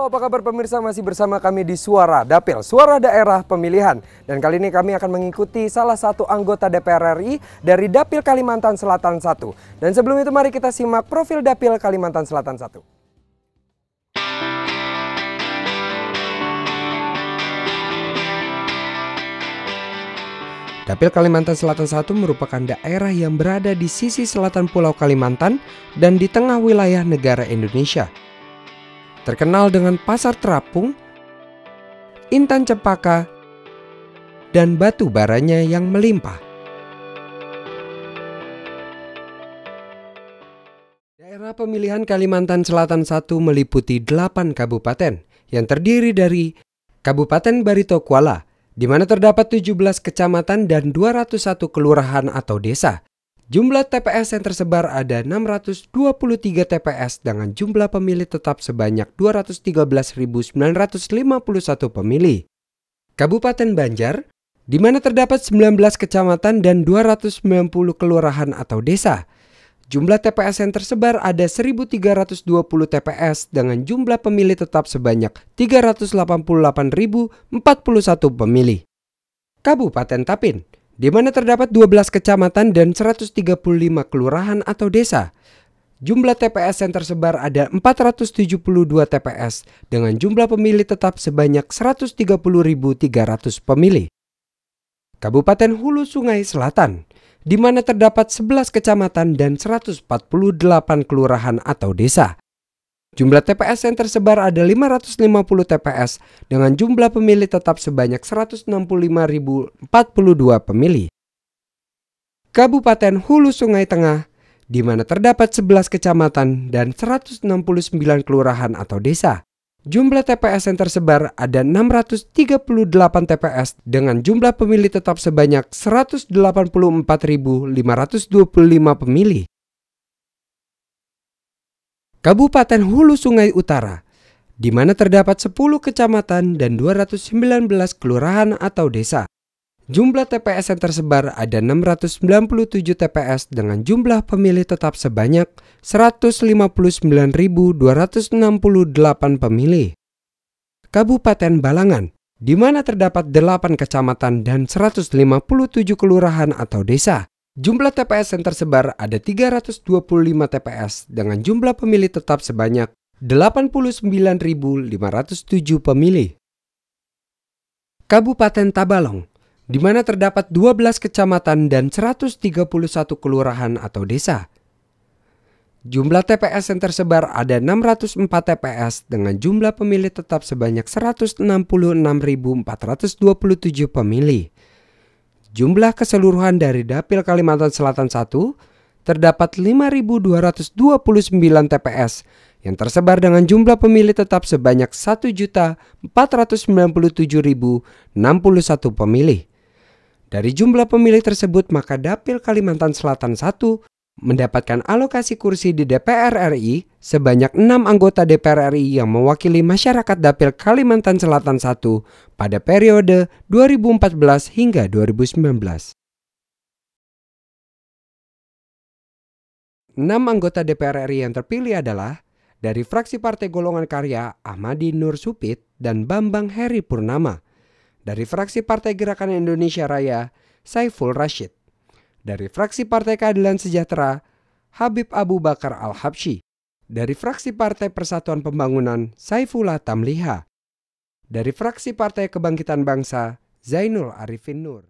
Halo, apa kabar pemirsa? Masih bersama kami di Suara Dapil, Suara Daerah Pemilihan. Dan kali ini kami akan mengikuti salah satu anggota DPR RI dari Dapil Kalimantan Selatan 1. Dan sebelum itu mari kita simak profil Dapil Kalimantan Selatan 1. Dapil Kalimantan Selatan 1 merupakan daerah yang berada di sisi selatan Pulau Kalimantan dan di tengah wilayah negara Indonesia. Terkenal dengan pasar terapung, intan cempaka, dan batu baranya yang melimpah. Daerah pemilihan Kalimantan Selatan 1 meliputi 8 kabupaten yang terdiri dari Kabupaten Barito Kuala, di mana terdapat 17 kecamatan dan 201 kelurahan atau desa. Jumlah TPS yang tersebar ada 623 TPS dengan jumlah pemilih tetap sebanyak 213.951 pemilih. Kabupaten Banjar, di mana terdapat 19 kecamatan dan 290 kelurahan atau desa. Jumlah TPS yang tersebar ada 1.320 TPS dengan jumlah pemilih tetap sebanyak 388.041 pemilih. Kabupaten Tapin, di mana terdapat 12 kecamatan dan 135 kelurahan atau desa. Jumlah TPS yang tersebar ada 472 TPS dengan jumlah pemilih tetap sebanyak 130.300 pemilih. Kabupaten Hulu Sungai Selatan, di mana terdapat 11 kecamatan dan 148 kelurahan atau desa. Jumlah TPS yang tersebar ada 550 TPS dengan jumlah pemilih tetap sebanyak 165.042 pemilih. Kabupaten Hulu Sungai Tengah, di mana terdapat 11 kecamatan dan 169 kelurahan atau desa. Jumlah TPS yang tersebar ada 638 TPS dengan jumlah pemilih tetap sebanyak 184.525 pemilih. Kabupaten Hulu Sungai Utara, di mana terdapat 10 kecamatan dan 219 kelurahan atau desa. Jumlah TPS yang tersebar ada 697 TPS dengan jumlah pemilih tetap sebanyak 159.268 pemilih. Kabupaten Balangan, di mana terdapat 8 kecamatan dan 157 kelurahan atau desa. Jumlah TPS yang tersebar ada 325 TPS dengan jumlah pemilih tetap sebanyak 89.507 pemilih. Kabupaten Tabalong, di mana terdapat 12 kecamatan dan 131 kelurahan atau desa. Jumlah TPS yang tersebar ada 604 TPS dengan jumlah pemilih tetap sebanyak 166.427 pemilih. Jumlah keseluruhan dari Dapil Kalimantan Selatan 1 terdapat 5.229 TPS yang tersebar dengan jumlah pemilih tetap sebanyak 1.497.061 pemilih. Dari jumlah pemilih tersebut, maka Dapil Kalimantan Selatan 1 mendapatkan alokasi kursi di DPR RI sebanyak 6 anggota DPR RI yang mewakili masyarakat Dapil Kalimantan Selatan 1 pada periode 2014 hingga 2019. 6 anggota DPR RI yang terpilih adalah dari fraksi Partai Golongan Karya Ahmadi Nur Supit dan Bambang Heri Purnama, dari fraksi Partai Gerakan Indonesia Raya Saiful Rashid, dari fraksi Partai Keadilan Sejahtera Habib Abu Bakar Al-Habsyi, dari fraksi Partai Persatuan Pembangunan Saifullah Tamliha, dari fraksi Partai Kebangkitan Bangsa Zainul Arifin Nur.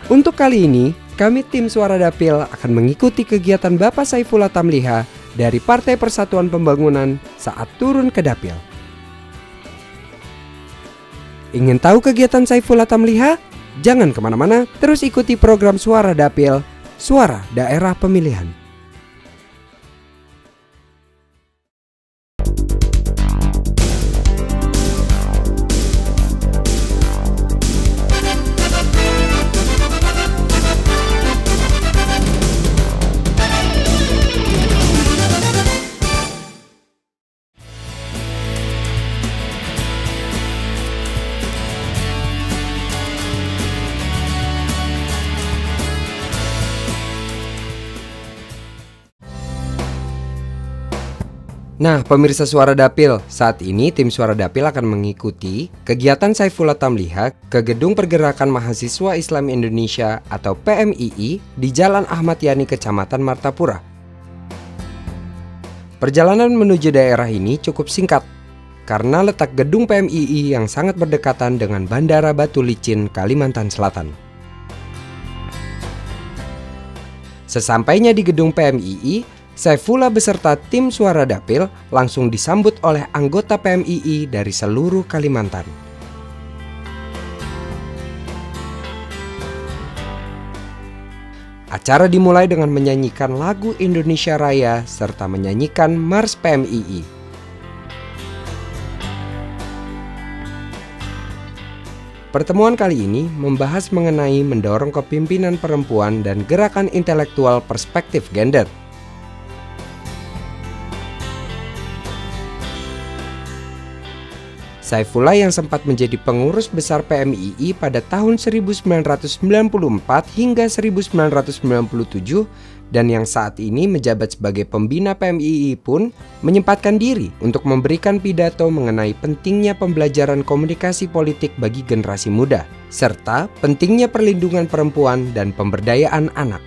Untuk kali ini, kami tim Suara Dapil akan mengikuti kegiatan Bapak Saifullah Tamliha dari Partai Persatuan Pembangunan saat turun ke Dapil. Ingin tahu kegiatan Saifullah Tamliha? Jangan kemana-mana, terus ikuti program Suara Dapil, Suara Daerah Pemilihan. Nah, pemirsa Suara Dapil, saat ini tim Suara Dapil akan mengikuti kegiatan Saifullah Tamliha ke Gedung Pergerakan Mahasiswa Islam Indonesia atau PMII di Jalan Ahmad Yani, Kecamatan Martapura. Perjalanan menuju daerah ini cukup singkat karena letak gedung PMII yang sangat berdekatan dengan Bandara Batu Licin, Kalimantan Selatan. Sesampainya di gedung PMII, Saifullah beserta tim Suara Dapil langsung disambut oleh anggota PMII dari seluruh Kalimantan. Acara dimulai dengan menyanyikan lagu Indonesia Raya serta menyanyikan Mars PMII. Pertemuan kali ini membahas mengenai mendorong kepemimpinan perempuan dan gerakan intelektual perspektif gender. Saifullah yang sempat menjadi pengurus besar PMII pada tahun 1994 hingga 1997 dan yang saat ini menjabat sebagai pembina PMII pun menyempatkan diri untuk memberikan pidato mengenai pentingnya pembelajaran komunikasi politik bagi generasi muda, serta pentingnya perlindungan perempuan dan pemberdayaan anak.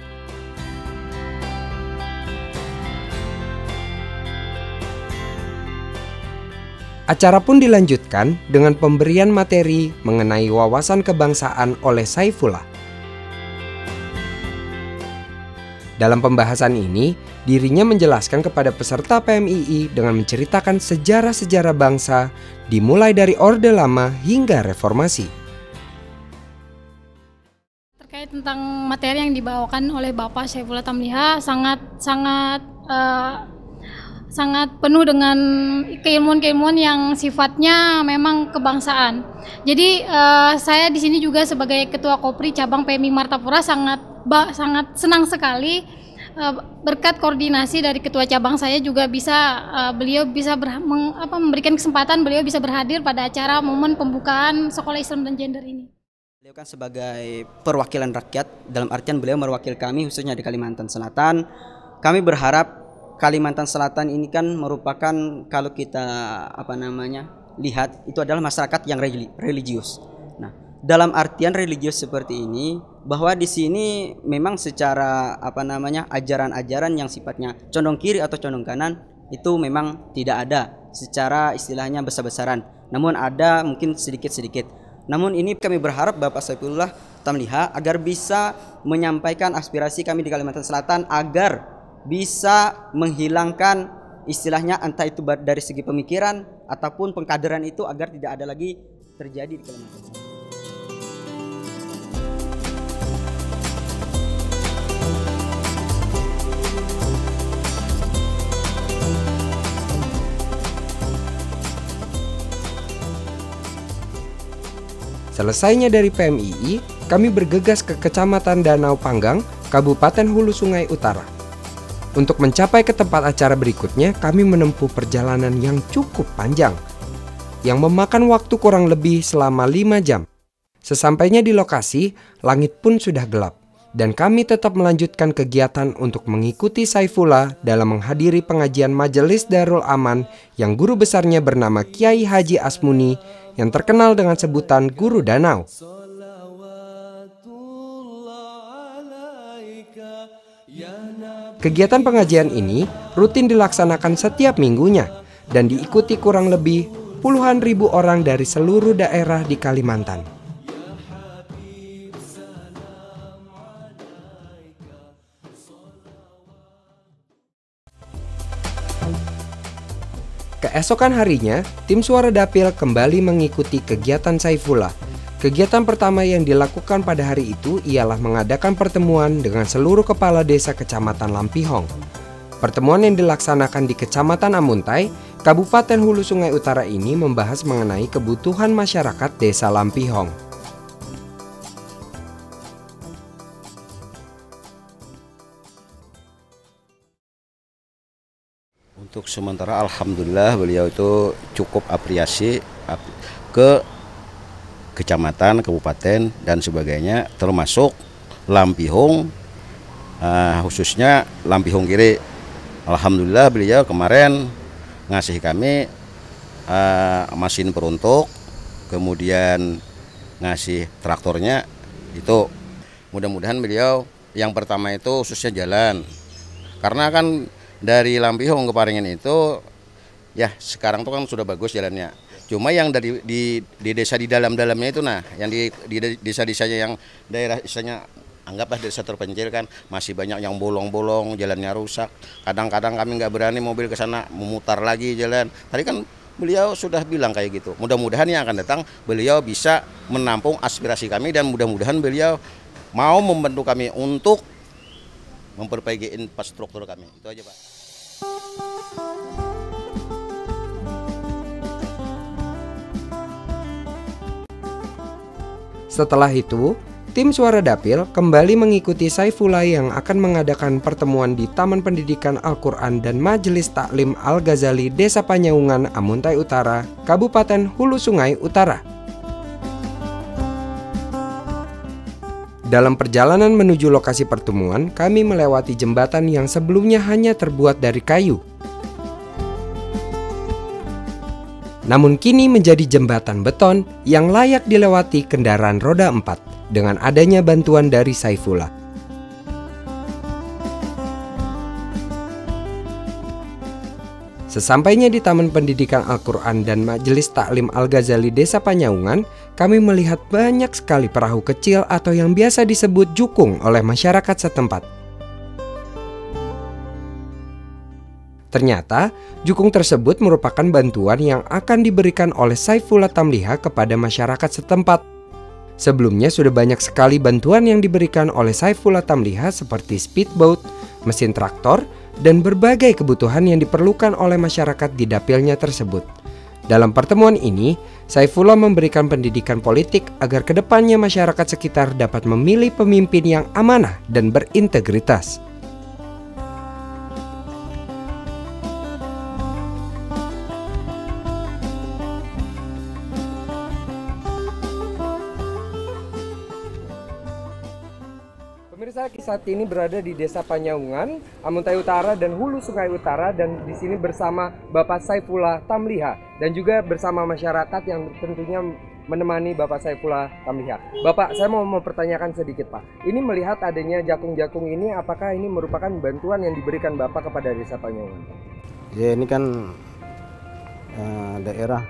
Acara pun dilanjutkan dengan pemberian materi mengenai wawasan kebangsaan oleh Saifullah. Dalam pembahasan ini, dirinya menjelaskan kepada peserta PMII dengan menceritakan sejarah-sejarah bangsa dimulai dari Orde Lama hingga Reformasi. Terkait tentang materi yang dibawakan oleh Bapak Saifullah Tamliha sangat penuh dengan keilmuan-keilmuan yang sifatnya memang kebangsaan. Jadi saya di sini juga sebagai Ketua Kopri Cabang PMI Martapura sangat senang sekali berkat koordinasi dari Ketua Cabang saya juga beliau bisa memberikan kesempatan beliau bisa berhadir pada acara momen pembukaan Sekolah Islam dan Gender ini. Beliau kan sebagai perwakilan rakyat, dalam artian beliau mewakili kami khususnya di Kalimantan Selatan. Kami berharap Kalimantan Selatan ini kan merupakan, kalau kita lihat, itu adalah masyarakat yang religius. Nah, dalam artian religius seperti ini, bahwa di sini memang secara ajaran-ajaran yang sifatnya condong kiri atau condong kanan itu memang tidak ada secara istilahnya besar-besaran. Namun ada mungkin sedikit-sedikit. Namun ini kami berharap Bapak Saifullah Tamliha agar bisa menyampaikan aspirasi kami di Kalimantan Selatan agar bisa menghilangkan istilahnya entah itu dari segi pemikiran ataupun pengkaderan itu agar tidak ada lagi terjadi di Kalimantan. Selesainya dari PMII, kami bergegas ke Kecamatan Danau Panggang, Kabupaten Hulu Sungai Utara. Untuk mencapai ke tempat acara berikutnya, kami menempuh perjalanan yang cukup panjang, yang memakan waktu kurang lebih selama 5 jam. Sesampainya di lokasi, langit pun sudah gelap, dan kami tetap melanjutkan kegiatan untuk mengikuti Saifullah dalam menghadiri pengajian Majelis Darul Aman yang guru besarnya bernama Kiai Haji Asmuni, yang terkenal dengan sebutan Guru Danau. Kegiatan pengajian ini rutin dilaksanakan setiap minggunya dan diikuti kurang lebih puluhan ribu orang dari seluruh daerah di Kalimantan. Keesokan harinya, tim Suara Dapil kembali mengikuti kegiatan Saifullah. Kegiatan pertama yang dilakukan pada hari itu ialah mengadakan pertemuan dengan seluruh kepala desa Kecamatan Lampihong. Pertemuan yang dilaksanakan di Kecamatan Amuntai, Kabupaten Hulu Sungai Utara ini membahas mengenai kebutuhan masyarakat desa Lampihong. Untuk sementara alhamdulillah beliau itu cukup apresiasi ke kecamatan, kabupaten dan sebagainya, termasuk Lampihong, khususnya Lampihong Kiri. Alhamdulillah beliau kemarin ngasih kami mesin peruntuk, kemudian ngasih traktornya. Itu mudah-mudahan beliau yang pertama itu khususnya jalan, karena kan dari Lampihong ke Paringin itu ya sekarang tuh kan sudah bagus jalannya. Cuma yang di desa di dalam-dalamnya itu, nah yang di desa-desanya yang daerah isanya anggaplah desa terpencil kan, masih banyak yang bolong-bolong, jalannya rusak. Kadang-kadang kami nggak berani mobil ke sana, memutar lagi jalan. Tadi kan beliau sudah bilang kayak gitu. Mudah-mudahan yang akan datang beliau bisa menampung aspirasi kami, dan mudah-mudahan beliau mau membantu kami untuk memperbaiki infrastruktur kami. Itu aja, Pak. Setelah itu, tim Suara Dapil kembali mengikuti Saifullah yang akan mengadakan pertemuan di Taman Pendidikan Al-Quran dan Majelis Taklim Al-Ghazali Desa Panyaungan, Amuntai Utara, Kabupaten Hulu Sungai Utara. Dalam perjalanan menuju lokasi pertemuan, kami melewati jembatan yang sebelumnya hanya terbuat dari kayu. Namun kini menjadi jembatan beton yang layak dilewati kendaraan roda 4 dengan adanya bantuan dari Saifullah. Sesampainya di Taman Pendidikan Al-Quran dan Majelis Taklim Al-Ghazali Desa Panyaungan, kami melihat banyak sekali perahu kecil atau yang biasa disebut jukung oleh masyarakat setempat. Ternyata, jukung tersebut merupakan bantuan yang akan diberikan oleh Saifullah Tamliha kepada masyarakat setempat. Sebelumnya sudah banyak sekali bantuan yang diberikan oleh Saifullah Tamliha seperti speedboat, mesin traktor, dan berbagai kebutuhan yang diperlukan oleh masyarakat di dapilnya tersebut. Dalam pertemuan ini, Saifullah memberikan pendidikan politik agar kedepannya masyarakat sekitar dapat memilih pemimpin yang amanah dan berintegritas. Pemirsa, saat ini berada di Desa Panyaungan, Amuntai Utara dan Hulu Sungai Utara, dan di sini bersama Bapak Saifullah Tamliha dan juga bersama masyarakat yang tentunya menemani Bapak Saifullah Tamliha. Bapak, saya mau mempertanyakan sedikit, Pak. Ini melihat adanya jakung-jakung ini, apakah ini merupakan bantuan yang diberikan Bapak kepada Desa Panyaungan? Ya, ini kan daerah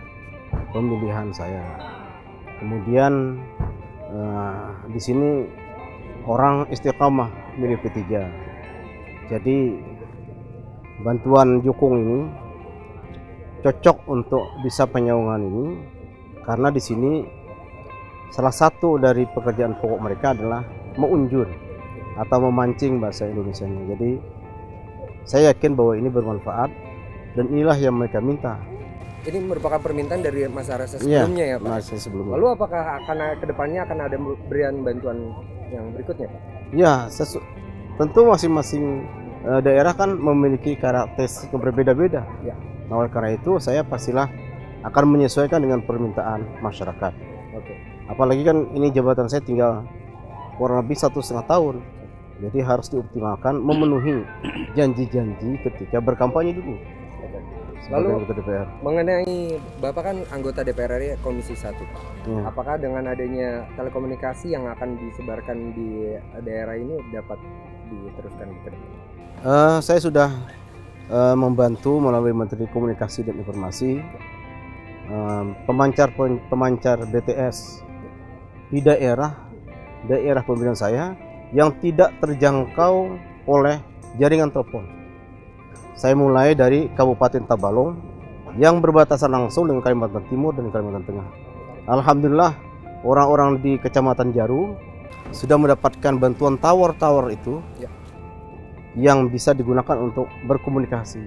pemilihan saya. Kemudian di sini orang istiqamah milih P3. Jadi bantuan jukung ini cocok untuk Desa Panyaungan ini, karena di sini salah satu dari pekerjaan pokok mereka adalah mengunjur atau memancing bahasa Indonesianya. Jadi saya yakin bahwa ini bermanfaat dan inilah yang mereka minta. Ini merupakan permintaan dari masyarakat sebelumnya, ya Pak? Masyarakat sebelumnya. Lalu apakah kedepannya akan ada berian bantuan yang berikutnya, Pak? Ya, tentu masing-masing daerah kan memiliki karakteristik yang berbeda-beda. Ya. Nah, oleh karena itu saya pastilah akan menyesuaikan dengan permintaan masyarakat. Oke. Apalagi kan ini jabatan saya tinggal kurang lebih 1,5 tahun. Jadi harus dioptimalkan memenuhi janji-janji ketika berkampanye dulu. Lalu anggota DPR. Mengenai Bapak kan anggota DPR RI Komisi 1, Pak. Ya. Apakah dengan adanya telekomunikasi yang akan disebarkan di daerah ini dapat diteruskan ke depan? Saya sudah membantu melalui Menteri Komunikasi dan Informasi pemancar BTS di daerah pemilihan saya yang tidak terjangkau oleh jaringan telepon. Saya mulai dari Kabupaten Tabalong yang berbatasan langsung dengan Kalimantan Timur dan Kalimantan Tengah. Alhamdulillah, orang-orang di Kecamatan Jaru sudah mendapatkan bantuan tower-tower itu yang bisa digunakan untuk berkomunikasi.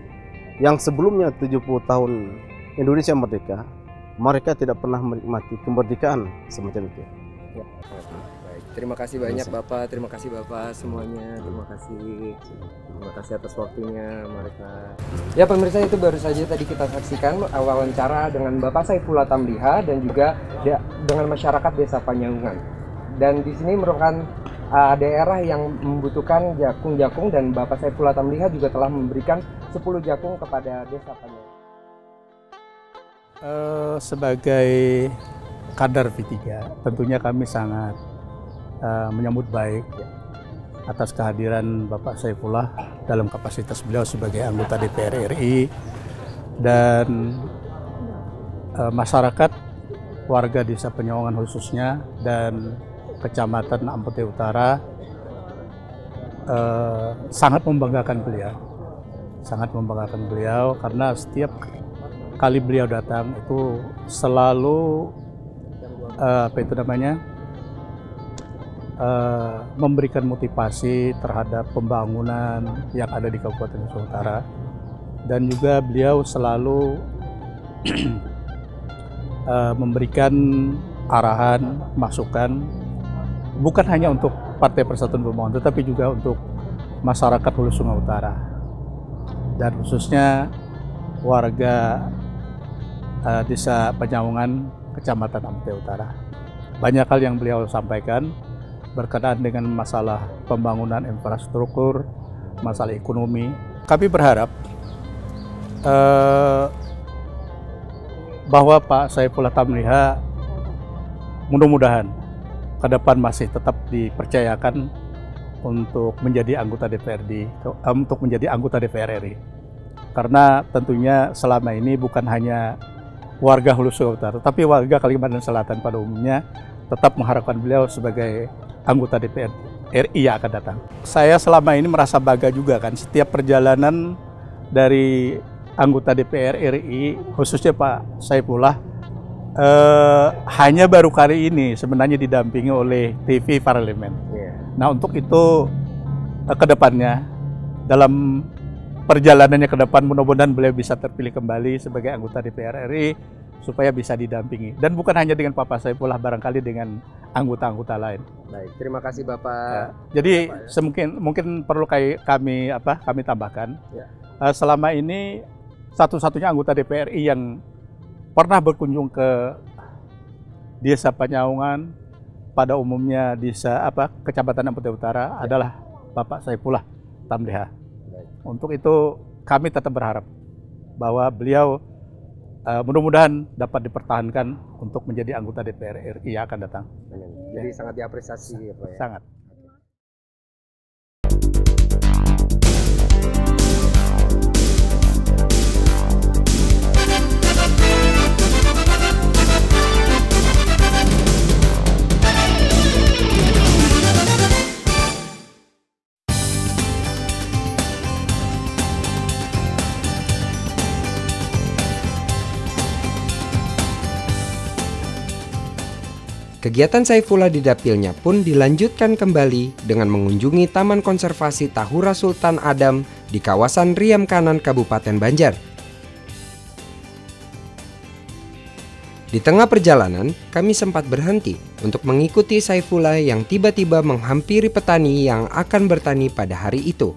Yang sebelumnya 70 tahun Indonesia merdeka, mereka tidak pernah menikmati kemerdekaan semacam itu. Ya. Baik, terima kasih banyak Bapak, terima kasih Bapak semuanya, terima kasih atas waktunya mereka. Ya pemirsa, itu baru saja tadi kita saksikan wawancara dengan Bapak Saifullah Tamliha dan juga dengan masyarakat Desa Panyaungan. Dan di sini merupakan daerah yang membutuhkan jakung-jakung, dan Bapak Saifullah Tamliha juga telah memberikan 10 jakung kepada Desa Panyaungan. Sebagai kader V3, tentunya kami sangat menyambut baik atas kehadiran Bapak Saifullah dalam kapasitas beliau sebagai anggota DPR RI, dan masyarakat, warga Desa Penyawangan khususnya dan Kecamatan Ampete Utara sangat membanggakan beliau, karena setiap kali beliau datang itu selalu memberikan motivasi terhadap pembangunan yang ada di Kabupaten Nusa Utara, dan juga beliau selalu memberikan arahan, masukan, bukan hanya untuk Partai Persatuan Pembangunan, tetapi juga untuk masyarakat Hulu Sungai Utara, dan khususnya warga Desa Penyawangan, Kecamatan Ampete Utara. Banyak hal yang beliau sampaikan berkenaan dengan masalah pembangunan infrastruktur, masalah ekonomi. Kami berharap bahwa Pak Saifullah Tamliha mudah-mudahan ke depan masih tetap dipercayakan untuk menjadi anggota DPR RI. Karena tentunya selama ini bukan hanya warga Hulu Sungai Utara, tapi warga Kalimantan Selatan pada umumnya tetap mengharapkan beliau sebagai anggota DPR RI yang akan datang. Saya selama ini merasa bangga juga kan, setiap perjalanan dari anggota DPR RI, khususnya Pak Saifullah, hanya baru kali ini sebenarnya didampingi oleh TV Parlemen. Nah, untuk itu ke depannya, dalam perjalanannya ke depan, mudah-mudahan beliau bisa terpilih kembali sebagai anggota DPR RI supaya bisa didampingi, dan bukan hanya dengan Bapak Saifullah, barangkali dengan anggota-anggota lain. Baik, terima kasih Bapak. Ya, jadi mungkin perlu kami tambahkan, selama ini satu-satunya anggota DPR RI yang pernah berkunjung ke Desa Penyawangan, pada umumnya Kecamatan Ampete Utara, adalah Bapak Saifullah Tamliha. Untuk itu kami tetap berharap bahwa beliau mudah-mudahan dapat dipertahankan untuk menjadi anggota DPR RI yang akan datang. Jadi sangat diapresiasi ya Pak ya? Sangat. Kegiatan Saifullah di dapilnya pun dilanjutkan kembali dengan mengunjungi Taman Konservasi Tahura Sultan Adam di kawasan Riam Kanan, Kabupaten Banjar. Di tengah perjalanan, kami sempat berhenti untuk mengikuti Saifullah yang tiba-tiba menghampiri petani yang akan bertani pada hari itu.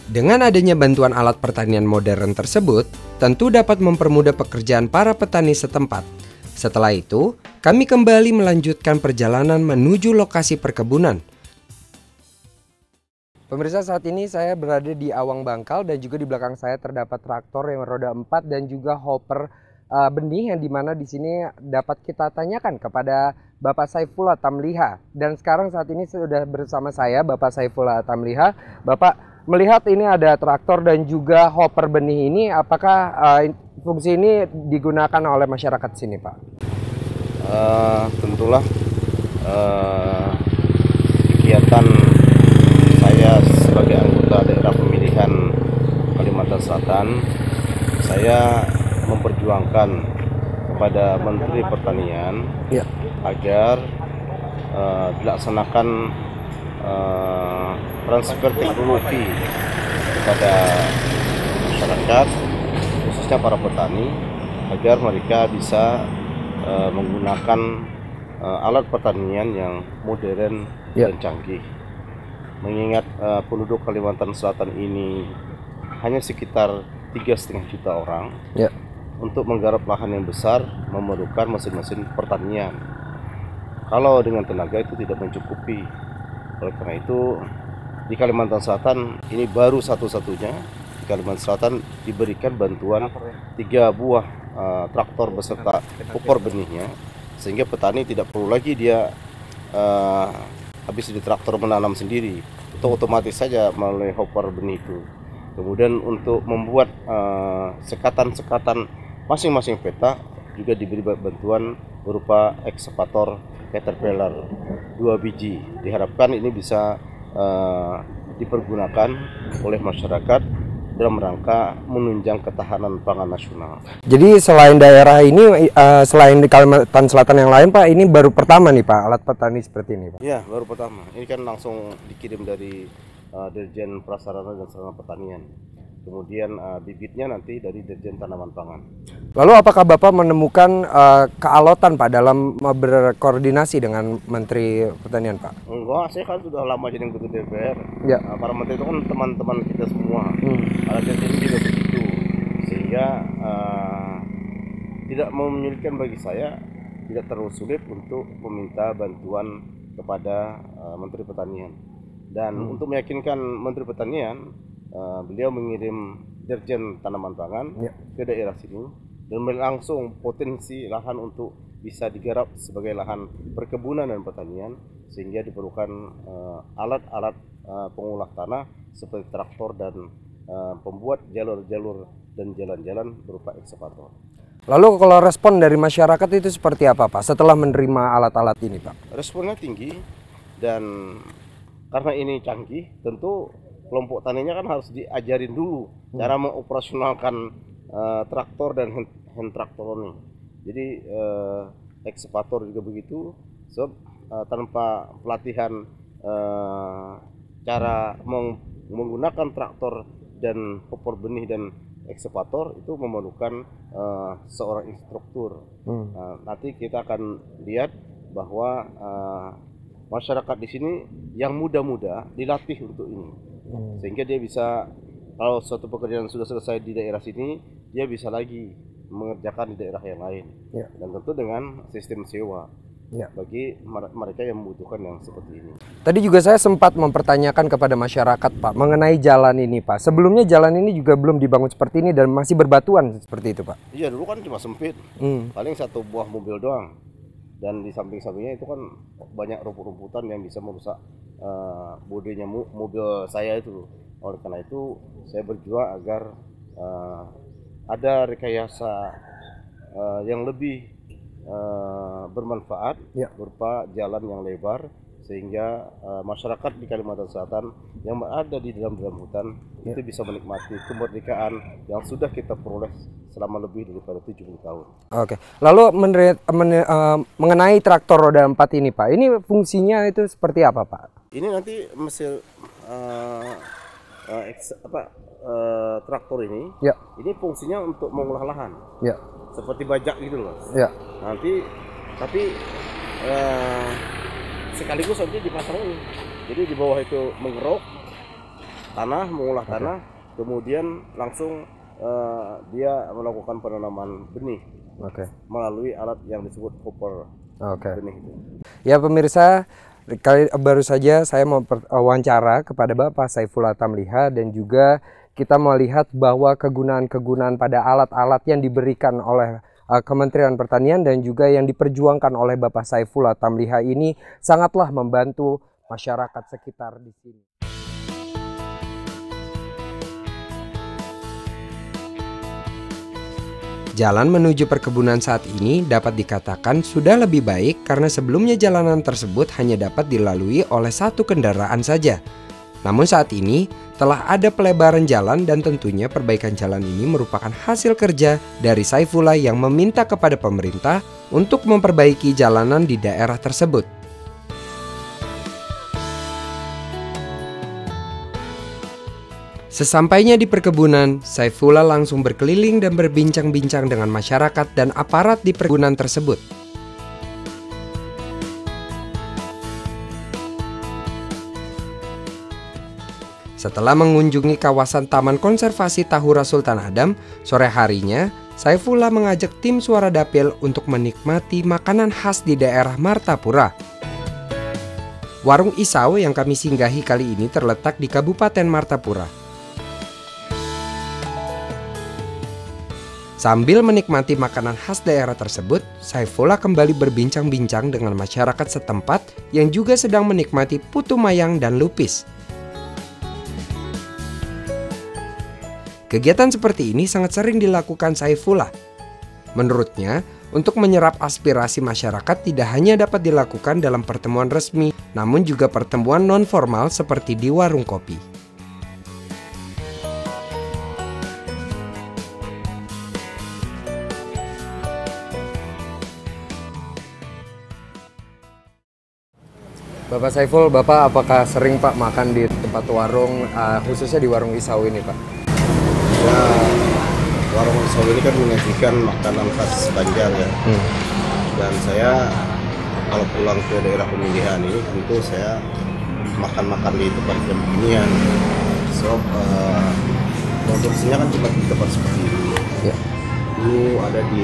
Dengan adanya bantuan alat pertanian modern tersebut, tentu dapat mempermudah pekerjaan para petani setempat. Setelah itu, kami kembali melanjutkan perjalanan menuju lokasi perkebunan. Pemirsa, saat ini saya berada di Awang Bangkal dan juga di belakang saya terdapat traktor yang roda 4 dan juga hopper benih, yang dimana di sini dapat kita tanyakan kepada Bapak Saifullah Tamliha. Dan sekarang saat ini sudah bersama saya Bapak Saifullah Tamliha. Bapak, melihat ini ada traktor dan juga hopper benih ini, apakah fungsi ini digunakan oleh masyarakat sini, Pak? Tentulah kegiatan saya sebagai anggota daerah pemilihan Kalimantan Selatan, saya memperjuangkan kepada Menteri Pertanian agar dilaksanakan transfer teknologi kepada masyarakat, khususnya para petani, agar mereka bisa menggunakan alat pertanian yang modern dan canggih. Mengingat penduduk Kalimantan Selatan ini hanya sekitar 3,5 juta orang, untuk menggarap lahan yang besar memerlukan mesin-mesin pertanian. Kalau dengan tenaga itu tidak mencukupi. Oleh karena itu, di Kalimantan Selatan ini baru satu-satunya Kalimantan Selatan diberikan bantuan 3 buah traktor beserta hopper benihnya, sehingga petani tidak perlu lagi dia habis di traktor menanam sendiri, itu otomatis saja melalui hopper benih itu. Kemudian untuk membuat sekatan-sekatan masing-masing peta juga diberi bantuan berupa ekskavator Caterpillar 2 biji. Diharapkan ini bisa dipergunakan oleh masyarakat dalam rangka menunjang ketahanan pangan nasional. Jadi selain daerah ini, selain di Kalimantan Selatan yang lain Pak, ini baru pertama nih Pak alat petani seperti ini Pak? Ya, baru pertama. Ini kan langsung dikirim dari Dirjen Prasarana dan Sarana Pertanian. Kemudian bibitnya nanti dari Dirjen Tanaman Pangan. Lalu apakah Bapak menemukan kealotan Pak dalam berkoordinasi dengan Menteri Pertanian Pak? Enggak, saya kan sudah lama jadi anggota DPR. Ya. Para menteri itu kan teman-teman kita semua. Para dirjen juga begitu. Sehingga tidak mau menyulitkan bagi saya, tidak terlalu sulit untuk meminta bantuan kepada Menteri Pertanian. Dan untuk meyakinkan Menteri Pertanian, beliau mengirim Dirjen Tanaman Pangan ke daerah sini dan langsung potensi lahan untuk bisa digarap sebagai lahan perkebunan dan pertanian, sehingga diperlukan alat-alat pengolah tanah seperti traktor dan pembuat jalur-jalur dan jalan-jalan berupa ekskavator. Lalu kalau respon dari masyarakat itu seperti apa Pak setelah menerima alat-alat ini Pak? Responnya tinggi, dan karena ini canggih, tentu kelompok taninya kan harus diajarin dulu cara mengoperasionalkan traktor dan hand traktor ini. Jadi ekskavator juga begitu, tanpa pelatihan cara menggunakan traktor dan hopper benih dan ekskavator itu memerlukan seorang instruktur. Nanti kita akan lihat bahwa masyarakat di sini yang muda-muda dilatih untuk ini. Sehingga dia bisa, kalau suatu pekerjaan sudah selesai di daerah sini, dia bisa lagi mengerjakan di daerah yang lain. Dan tentu dengan sistem sewa bagi mereka yang membutuhkan yang seperti ini. Tadi juga saya sempat mempertanyakan kepada masyarakat Pak mengenai jalan ini Pak. Sebelumnya jalan ini juga belum dibangun seperti ini dan masih berbatuan seperti itu Pak? Iya, dulu kan cuma sempit, paling 1 buah mobil doang. Dan di samping-sampingnya itu kan banyak rumput-rumputan yang bisa merusak bodinya mobil saya itu. Oleh karena itu saya berjuang agar ada rekayasa yang lebih bermanfaat berupa jalan yang lebar, sehingga masyarakat di Kalimantan Selatan yang ada di dalam hutan itu bisa menikmati kemerdekaan yang sudah kita peroleh selama lebih daripada 70 tahun. Oke. Lalu mengenai traktor roda 4 ini Pak, ini fungsinya itu seperti apa Pak? Ini nanti mesin traktor ini, ini fungsinya untuk mengolah lahan, seperti bajak gitu loh. Nanti tapi sekaligus nanti dipasang ini, jadi di bawah itu mengeruk tanah, mengolah tanah, kemudian langsung dia melakukan penanaman benih melalui alat yang disebut hopper benih itu. Ya pemirsa, baru saja saya mau wawancara kepada Bapak Saifullah Tamliha, dan juga kita melihat bahwa kegunaan-kegunaan pada alat-alat yang diberikan oleh Kementerian Pertanian dan juga yang diperjuangkan oleh Bapak Saifullah Tamliha ini sangatlah membantu masyarakat sekitar di sini. Jalan menuju perkebunan saat ini dapat dikatakan sudah lebih baik karena sebelumnya jalanan tersebut hanya dapat dilalui oleh 1 kendaraan saja. Namun saat ini telah ada pelebaran jalan, dan tentunya perbaikan jalan ini merupakan hasil kerja dari Saifullah yang meminta kepada pemerintah untuk memperbaiki jalanan di daerah tersebut. Sesampainya di perkebunan, Saifullah langsung berkeliling dan berbincang-bincang dengan masyarakat dan aparat di perkebunan tersebut. Setelah mengunjungi kawasan Taman Konservasi Tahura Sultan Adam, sore harinya Saifullah mengajak tim Suara Dapil untuk menikmati makanan khas di daerah Martapura. Warung Isau yang kami singgahi kali ini terletak di Kabupaten Martapura. Sambil menikmati makanan khas daerah tersebut, Saifullah kembali berbincang-bincang dengan masyarakat setempat yang juga sedang menikmati putu mayang dan lupis. Kegiatan seperti ini sangat sering dilakukan Saifullah. Menurutnya, untuk menyerap aspirasi masyarakat tidak hanya dapat dilakukan dalam pertemuan resmi, namun juga pertemuan non-formal seperti di warung kopi. Bapak Saiful, Bapak apakah sering Pak makan di tempat warung, khususnya di warung Isau ini Pak? Ya, warung Isau ini kan menyajikan makanan khas Banjar ya. Dan saya kalau pulang ke daerah pemilihan ini tentu saya makan-makan di tempat jam beginian. So, produksinya kan cuma di tempat seperti ini. Ya. Dulu ada di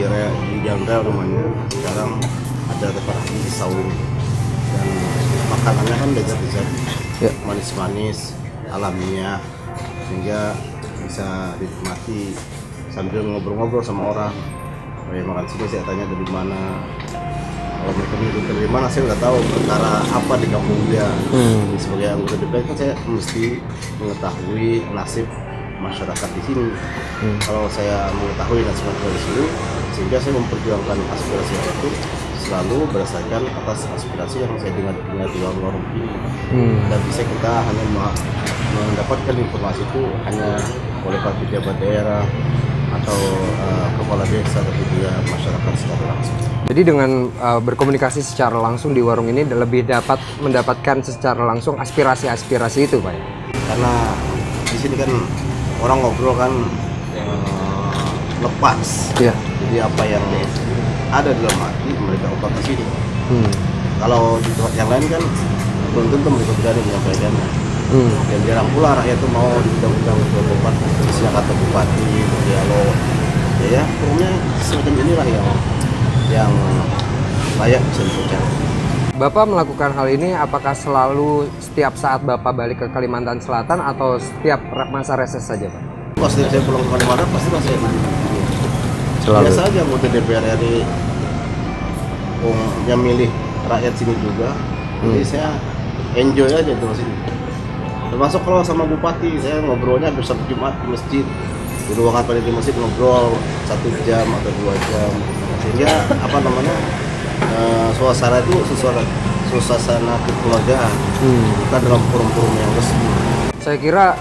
Jalan Raya rumahnya, sekarang ada tempat di Isau ini. Dan makanannya kan dessert-dessert, ya, manis-manis, alamiah, sehingga bisa dinikmati sambil ngobrol-ngobrol sama orang. Makan sini saya tanya dari mana, kalau mereka minum dari mana saya udah tahu perkara apa di kampung dia. Sebagai anggota DPR kan saya mesti mengetahui nasib masyarakat di sini. Kalau saya mengetahui nasib masyarakat di sini, sehingga saya memperjuangkan aspirasi itu selalu berdasarkan atas aspirasi yang saya dengar di warung-warung ini. Dan bisa kita hanya mendapatkan informasi itu hanya oleh para pejabat daerah atau kepala desa, tapi juga masyarakat secara langsung. Jadi dengan berkomunikasi secara langsung di warung ini lebih dapat mendapatkan secara langsung aspirasi-aspirasi itu Pak? Karena di sini kan orang ngobrol kan lepas. Ya. Jadi apa yang ada dalam hati mereka ungkap di sini. Kalau di tempat yang lain kan belum tentu mereka berani menyampaikannya. Dan jarang pula rakyat itu mau diundang-undang ke tempat isinya kata bupati, dialog. Ya, pokoknya semacam inilah yang layak bisa dipercaya. Bapak melakukan hal ini apakah selalu setiap saat Bapak balik ke Kalimantan Selatan atau setiap masa reses saja Pak? Pas saya pulang ke Kalimantan pasti saya selalu. Biasa aja anggota DPR RI yang milih rakyat sini juga. Jadi saya enjoy aja di sini. Termasuk kalau sama bupati, saya ngobrolnya hampir satu Jumat di masjid. Di ruangan panitia masjid ngobrol 1 jam atau 2 jam. Sehingga suasana itu suasana kekeluargaan. Bukan dalam forum-forum yang resmi. Saya kira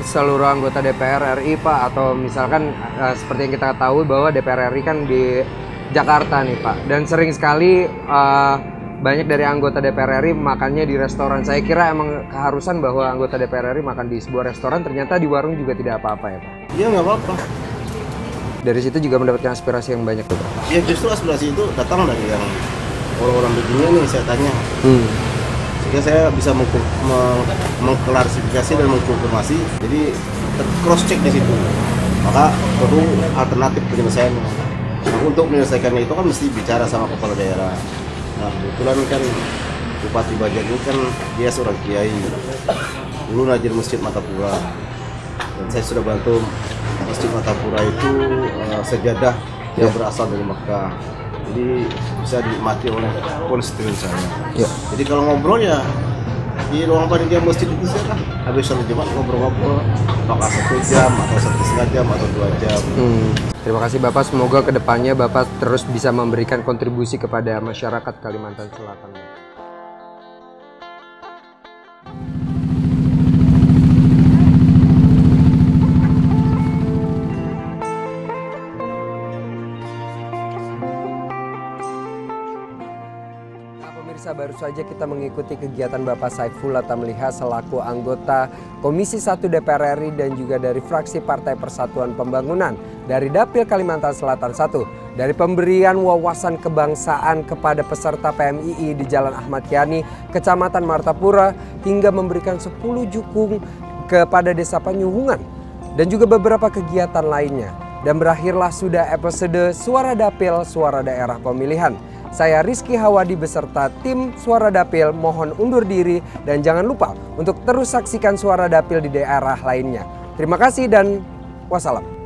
seluruh anggota DPR RI Pak, atau misalkan seperti yang kita tahu bahwa DPR RI kan di Jakarta nih Pak, dan sering sekali banyak dari anggota DPR RI makannya di restoran. Saya kira emang keharusan bahwa anggota DPR RI makan di sebuah restoran, ternyata di warung juga tidak apa-apa ya Pak? Iya, nggak apa-apa. Dari situ juga mendapatkan aspirasi yang banyak tuh Pak? Ya justru aspirasi itu datang dari yang orang-orang begini nih saya tanya. Sehingga saya bisa mengklarifikasi dan mengkonfirmasi, jadi cross check di situ. Maka perlu alternatif penyelesaiannya. Nah, untuk menyelesaikannya itu kan mesti bicara sama kepala daerah. Nah, kebetulan kan Bupati Banjar ini kan dia seorang kiai, dulu Najir Masjid Martapura, dan saya sudah bantu Masjid Martapura itu sejadah yang berasal dari Mekah. Jadi bisa dinikmati oleh konstituen saya. Jadi kalau ngobrol ya di ruang panitia masjid itu saya kan habis sholat Jumat ngobrol-ngobrol, apakah 1 jam atau 1,5 jam atau 2 jam. Terima kasih Bapak, semoga kedepannya Bapak terus bisa memberikan kontribusi kepada masyarakat Kalimantan Selatan. Baru saja kita mengikuti kegiatan Bapak Saifullah Tamliha selaku anggota Komisi 1 DPR RI dan juga dari fraksi Partai Persatuan Pembangunan dari Dapil Kalimantan Selatan 1, dari pemberian wawasan kebangsaan kepada peserta PMII di Jalan Ahmad Yani, Kecamatan Martapura, hingga memberikan 10 jukung kepada Desa Panyuhungan dan juga beberapa kegiatan lainnya. Dan berakhirlah sudah episode Suara Dapil, Suara Daerah Pemilihan. Saya Rizky Hawadi beserta tim Suara Dapil mohon undur diri dan jangan lupa untuk terus saksikan Suara Dapil di daerah lainnya. Terima kasih dan wassalam.